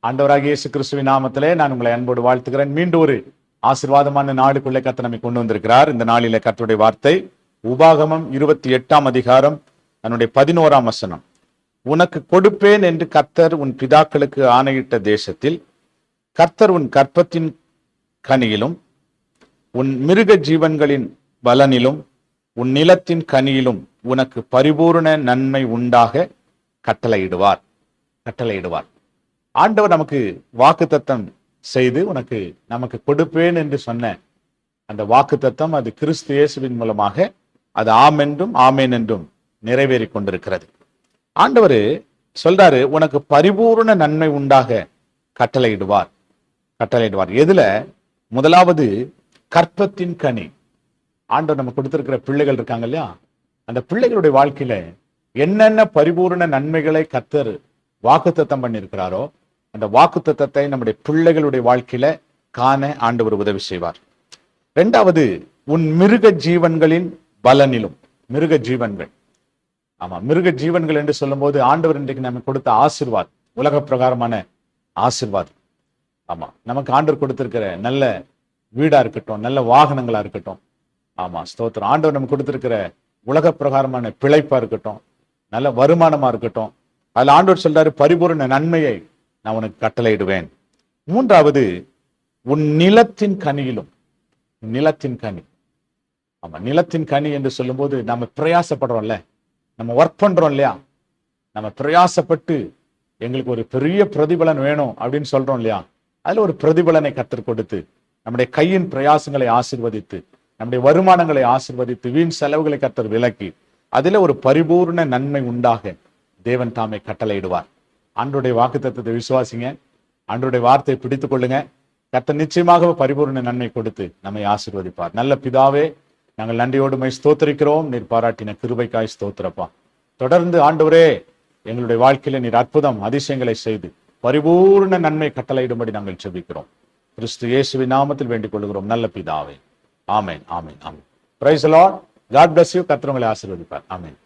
ஆண்டவராகிய இயேசு கிறிஸ்துவின் நாமத்திலே நான் உங்களை அன்போடு வாழ்த்துகிறேன். மீண்டும் ஒரு ஆசீர்வாதமான நாளுக்குள்ளே கர்த்தர் நம்மை கொண்டு வந்திருக்கிறார். இந்த நாளிலே கர்த்தருடைய வார்த்தை உபாகமம் 28 அதிகாரம் அதனுடைய 11 வசனம். உனக்கு கொடுப்பேன் என்று கர்த்தர் உன் பிதாக்களுக்கு ஆணையிட்ட தேசத்தில் கர்த்தர் உன் கற்பத்தின் கனியிலும் உன் மிருக ஜீவன்களின் பலனிலும் உன் நிலத்தின் கனியிலும் உனக்கு பரிபூர்ண நன்மை உண்டாக கட்டளையிடுவார். ஆண்டவர் நமக்கு வாக்குத்தத்தம் செய்து நமக்கு கொடுப்பேன் என்று சொன்ன அந்த வாக்குத்தத்தம் அது கிறிஸ்து இயேசுவின் மூலமாக அது ஆமென் என்றும் நிறைவேறி கொண்டிருக்கிறது. ஆண்டவர் சொல்றாரு, உனக்கு பரிபூர்ண நன்மை உண்டாக கட்டளையிடுவார். எதுல? முதலாவது கற்பத்தின் கனி. ஆண்டவர் நமக்கு கொடுத்திருக்கிற பிள்ளைகள் இருக்காங்க இல்லையா, அந்த பிள்ளைகளுடைய வாழ்க்கையில என்னென்ன பரிபூர்ண நன்மைகளை கர்த்தர் வாக்குத்தத்தம் பண்ணியிருக்கிறாரோ அந்த வாக்குத்தத்தத்தை நம்முடைய பிள்ளைகளுடைய வாழ்க்கையில காண ஆண்டவர் உதவி செய்வார். இரண்டாவது, உன் மிருக ஜீவன்களின் பலனிலும். மிருக ஜீவன்கள், ஆமா, மிருக ஜீவன்கள் என்று சொல்லும் போது ஆண்டவர் இன்றைக்கு நமக்கு கொடுத்த ஆசீர்வாதம், உலக பிரகாரமான ஆசீர்வாதம். ஆமா, நமக்கு ஆண்டவர் கொடுத்திருக்கிற நல்ல வீடா இருக்கட்டும், நல்ல வாகனங்களா இருக்கட்டும், ஆமா ஸ்தோத்திரம். ஆண்டவர் நமக்கு கொடுத்திருக்கிற உலக பிரகாரமான பிழைப்பா இருக்கட்டும், நல்ல வருமானமா இருக்கட்டும், அதுல ஆண்டவர் சொல்றாரு பரிபூர்ண நன்மையை நான் உனக்கு கட்டளையிடுவேன். மூன்றாவது, உன் நிலத்தின் கனியிலும். நிலத்தின் கனி, ஆமா, நிலத்தின் கனி என்று சொல்லும் போது நம்ம பிரயாசப்படுறோம்ல, நம்ம ஒர்க் பண்றோம் இல்லையா, நம்ம பிரயாசப்பட்டு எங்களுக்கு ஒரு பெரிய பிரதிபலன் வேணும் அப்படின்னு சொல்றோம் இல்லையா, அதுல ஒரு பிரதிபலனை கர்த்தர் கொடுத்து நம்முடைய கையின் பிரயாசங்களை ஆசீர்வதித்து நம்முடைய வருமானங்களை ஆசீர்வதித்து வீண் செலவுகளை கர்த்தர் விலக்கி அதுல ஒரு பரிபூர்ண நன்மை உண்டாக தேவன் தாமே கட்டளையிடுவார். ஆண்டவருடைய வாக்குத்தத்தத்தை விசுவாசிங்க, ஆண்டவருடைய வார்த்தையை பிடித்துக் கொள்ளுங்க. கர்த்தர் நிச்சயமாக பரிபூர்ண நன்மை கொடுத்து நம்மை ஆசீர்வதிப்பார். நல்ல பிதாவே, நாங்கள் நன்றியோடு மை ஸ்தோத்திரிக்கிறோம். நீர் பாராட்டின கிருபைக்காய் ஸ்தோத்திரப்பா. தொடர்ந்து ஆண்டவரே எங்களுடைய வாழ்க்கையில நீர் அற்புதம் அதிசயங்களை செய்து பரிபூர்ண நன்மை கட்டளையிடும்படி நாங்கள் ஜெபிக்கிறோம். கிறிஸ்து இயேசுவின் நாமத்தில் வேண்டிக் கொள்கிறோம் நல்ல பிதாவே. ஆமென். Praise the Lord. God bless you. கர்த்தர் உங்களை ஆசீர்வதிப்பார். ஆமென்.